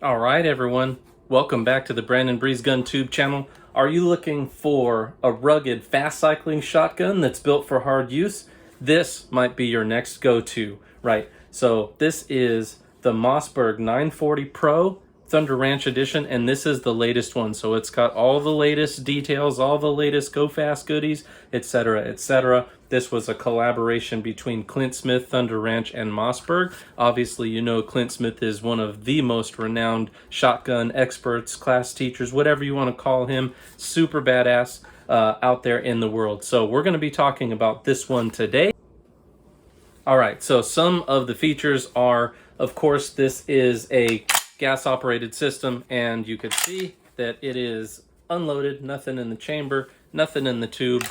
All right, everyone. Welcome back to the Brandon Breeze Gun Tube channel. Are you looking for a rugged, fast cycling shotgun that's built for hard use? This might be your next go-to, right? So this is the Mossberg 940 Pro Thunder Ranch Edition, and this is the latest one. So it's got all the latest details, all the latest go fast goodies, etc., etc. This was a collaboration between Clint Smith, Thunder Ranch, and Mossberg. Obviously, you know Clint Smith is one of the most renowned shotgun experts, class teachers, whatever you want to call him. Super badass out there in the world. So we're going to be talking about this one today. All right, so some of the features are, of course, this is a gas-operated system, and you can see that it is unloaded, nothing in the chamber, nothing in the tube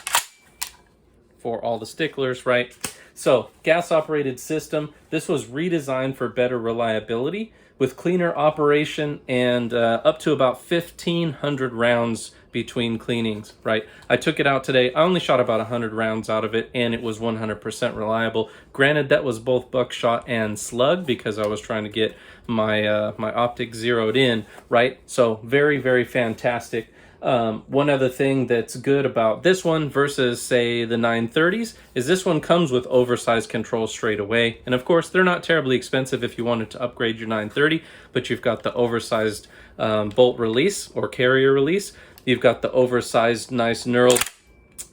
for all the sticklers, right? So, gas-operated system. This was redesigned for better reliability with cleaner operation and up to about 1,500 rounds between cleanings, right? I took it out today. I only shot about 100 rounds out of it, and it was 100% reliable. Granted, that was both buckshot and slug because I was trying to get my my optic zeroed in, right? So very, very fantastic. One other thing that's good about this one versus, say, the 930s is this one comes with oversized controls straight away. And of course, they're not terribly expensive if you wanted to upgrade your 930, but you've got the oversized bolt release or carrier release. You've got the oversized, nice knurled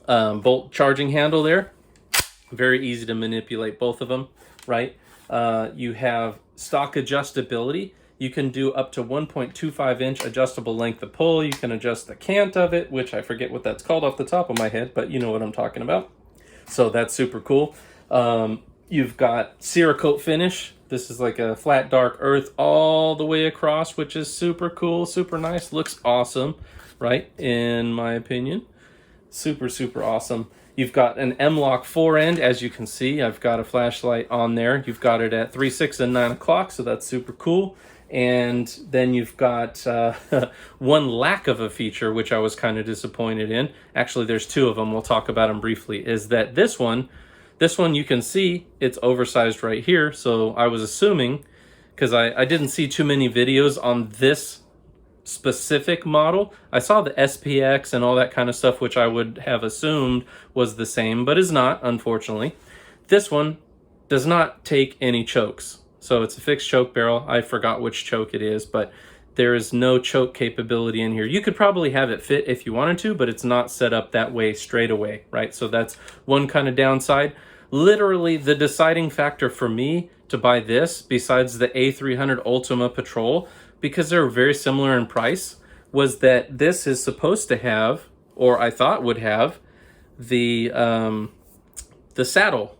bolt charging handle there. Very easy to manipulate both of them, right? You have stock adjustability. You can do up to 1.25 inch adjustable length of pull. You can adjust the cant of it, which I forget what that's called off the top of my head, but you know what I'm talking about. So that's super cool. You've got Cerakote finish. This is like a flat dark earth all the way across, which is super cool, super nice. Looks awesome, right? In my opinion. Super, super awesome. You've got an M-LOK forend, as you can see. I've got a flashlight on there. You've got it at 3, 6, and 9 o'clock, so that's super cool. And then you've got one lack of a feature, which I was kind of disappointed in. Actually, there's two of them. We'll talk about them briefly. Is that this one you can see it's oversized right here. So I was assuming, because I didn't see too many videos on this specific model. I saw the SPX and all that kind of stuff, which I would have assumed was the same, but is not, unfortunately. This one does not take any chokes. So it's a fixed choke barrel. I forgot which choke it is, but there is no choke capability in here. You could probably have it fit if you wanted to, but it's not set up that way straight away, right? So that's one kind of downside. Literally, the deciding factor for me to buy this, besides the A300 Ultima Patrol, because they're very similar in price, was that this is supposed to have, or I thought would have, the saddle,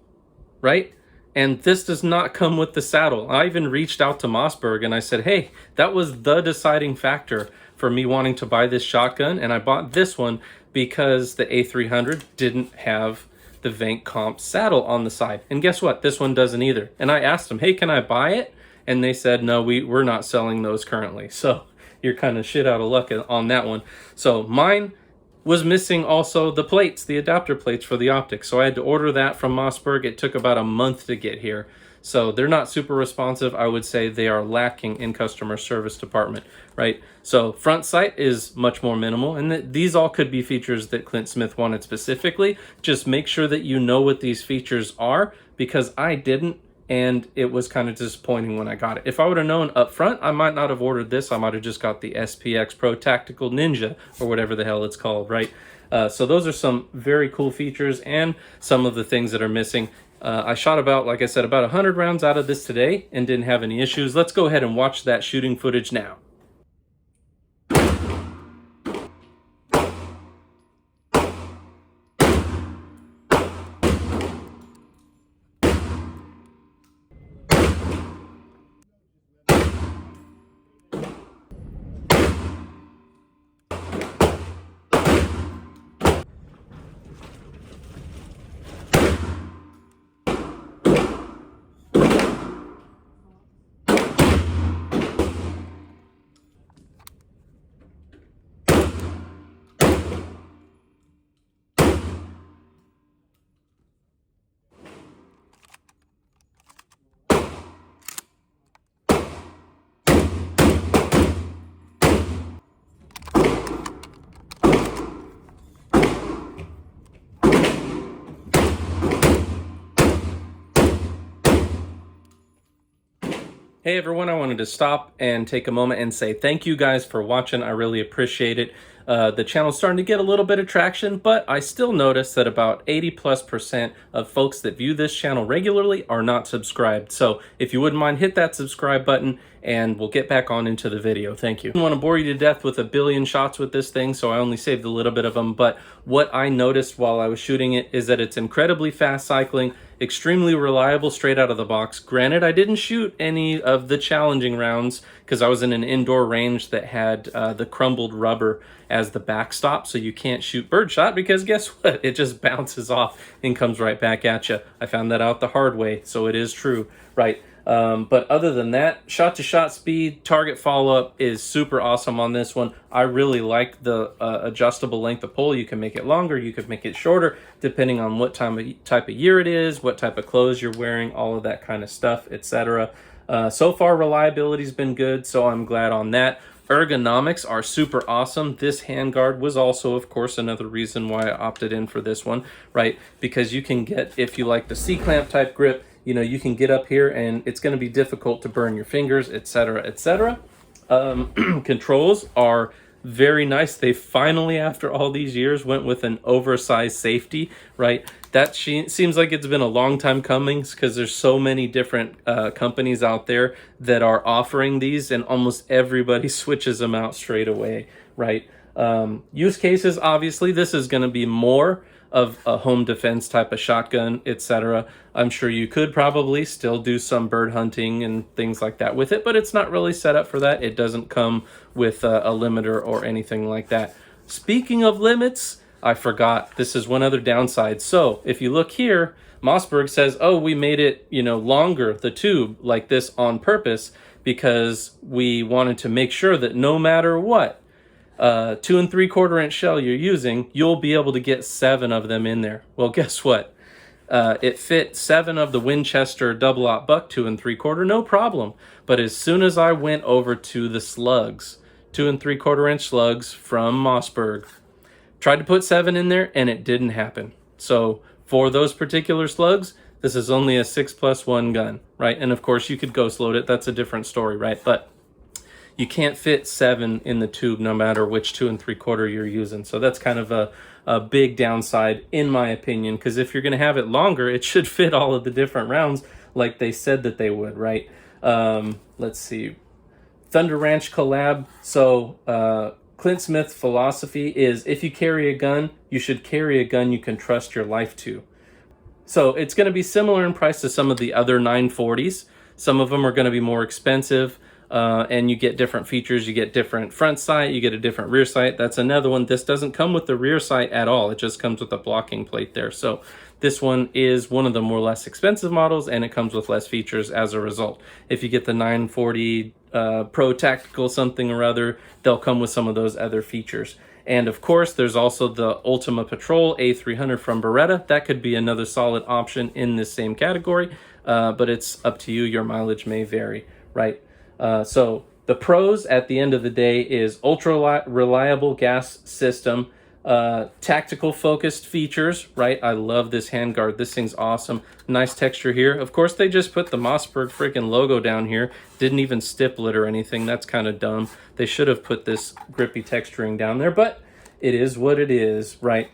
right? And this does not come with the saddle. I even reached out to Mossberg and I said, hey, that was the deciding factor for me wanting to buy this shotgun. And I bought this one because the A300 didn't have the Vank Comp saddle on the side. And guess what? This one doesn't either. And I asked them, hey, can I buy it? And they said, no, we're not selling those currently. So you're kind of shit out of luck on that one. So mine was missing also the plates, the adapter plates for the optics. So I had to order that from Mossberg. It took about a month to get here. So they're not super responsive. I would say they are lacking in customer service department, right? So front sight is much more minimal. And these all could be features that Clint Smith wanted specifically. Just make sure that you know what these features are, because I didn't. And it was kind of disappointing when I got it. If I would have known up front, I might not have ordered this. I might have just got the SPX Pro Tactical Ninja, or whatever the hell it's called, right? So those are some very cool features and some of the things that are missing. I shot about, like I said, about 100 rounds out of this today and didn't have any issues. Let's go ahead and watch that shooting footage now. Hey everyone, I wanted to stop and take a moment and say thank you guys for watching. I really appreciate it. The channel's starting to get a little bit of traction, but I still notice that about 80+% of folks that view this channel regularly are not subscribed. So if you wouldn't mind, hit that subscribe button and we'll get back on into the video. Thank you. I don't want to bore you to death with a billion shots with this thing, so I only saved a little bit of them. But what I noticed while I was shooting it is that it's incredibly fast cycling, extremely reliable straight out of the box. Granted, I didn't shoot any of the challenging rounds because I was in an indoor range that had the crumbled rubber as the backstop, so you can't shoot birdshot because guess what? It just bounces off and comes right back at you. I found that out the hard way, so it is true, right? But other than that, shot-to-shot speed, target follow-up is super awesome on this one. I really like the adjustable length of pull. You can make it longer, you could make it shorter, depending on what type of year it is, what type of clothes you're wearing, all of that kind of stuff, etc. So far, reliability's been good, so I'm glad on that. Ergonomics are super awesome. This handguard was also, of course, another reason why I opted in for this one, right? Because you can get, if you like the C-clamp type grip, you know, you can get up here and it's going to be difficult to burn your fingers, etc., etc. Controls are very nice. They finally, after all these years, went with an oversized safety, right? That seems like it's been a long time coming because there's so many different companies out there that are offering these, and almost everybody switches them out straight away, right? Use cases, obviously, this is going to be more of a home defense type of shotgun, etc. I'm sure you could probably still do some bird hunting and things like that with it, but it's not really set up for that. It doesn't come with a limiter or anything like that. Speaking of limits, I forgot, this is one other downside. So if you look here, Mossberg says, oh, we made it, you know, longer, the tube, like this on purpose because we wanted to make sure that no matter what 2 3/4 inch shell you're using, you'll be able to get 7 of them in there. Well, guess what? It fit 7 of the Winchester double-aught buck 2 3/4, no problem. But as soon as I went over to the slugs, 2 3/4 inch slugs from Mossberg, tried to put 7 in there and it didn't happen. So for those particular slugs, this is only a 6+1 gun, right? And of course you could ghost load it. That's a different story, right? But you can't fit 7 in the tube no matter which 2 3/4 you're using. So that's kind of a big downside in my opinion, because if you're going to have it longer, it should fit all of the different rounds like they said that they would, right? Let's see. Thunder Ranch collab. So Clint Smith's philosophy is if you carry a gun, you should carry a gun you can trust your life to. So it's going to be similar in price to some of the other 940s. Some of them are going to be more expensive. And you get different features. You get different front sight, you get a different rear sight. That's another one. This doesn't come with the rear sight at all. It just comes with a blocking plate there. So this one is one of the more less expensive models, and it comes with less features as a result. If you get the 940 Pro Tactical something or other, they'll come with some of those other features. And of course, there's also the Ultima Patrol A300 from Beretta. That could be another solid option in this same category, but it's up to you. Your mileage may vary, right? So the pros at the end of the day is ultra reliable gas system, tactical focused features, right? I love this handguard. This thing's awesome. Nice texture here. Of course, they just put the Mossberg freaking logo down here. Didn't even stipple it or anything. That's kind of dumb. They should have put this grippy texturing down there, but it is what it is, right?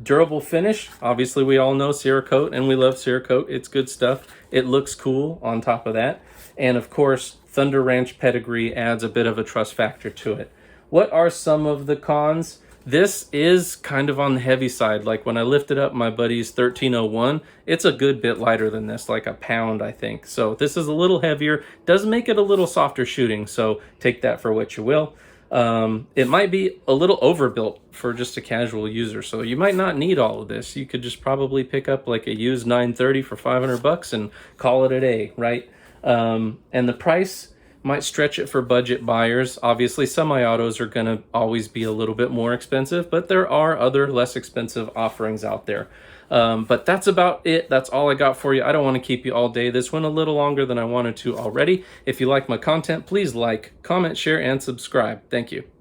Durable finish. Obviously, we all know Cerakote, and we love Cerakote. It's good stuff. It looks cool on top of that. And of course, Thunder Ranch pedigree adds a bit of a trust factor to it. What are some of the cons? This is kind of on the heavy side. Like when I lifted up my buddy's 1301, it's a good bit lighter than this, like a pound, I think. So this is a little heavier, does make it a little softer shooting. So take that for what you will. It might be a little overbuilt for just a casual user, so you might not need all of this. You could just probably pick up like a used 930 for 500 bucks and call it a day, right? And the price might stretch it for budget buyers. Obviously, semi-autos are going to always be a little bit more expensive, but there are other less expensive offerings out there. But that's about it. That's all I got for you. I don't want to keep you all day. This went a little longer than I wanted to already. If you like my content, please like, comment, share, and subscribe. Thank you.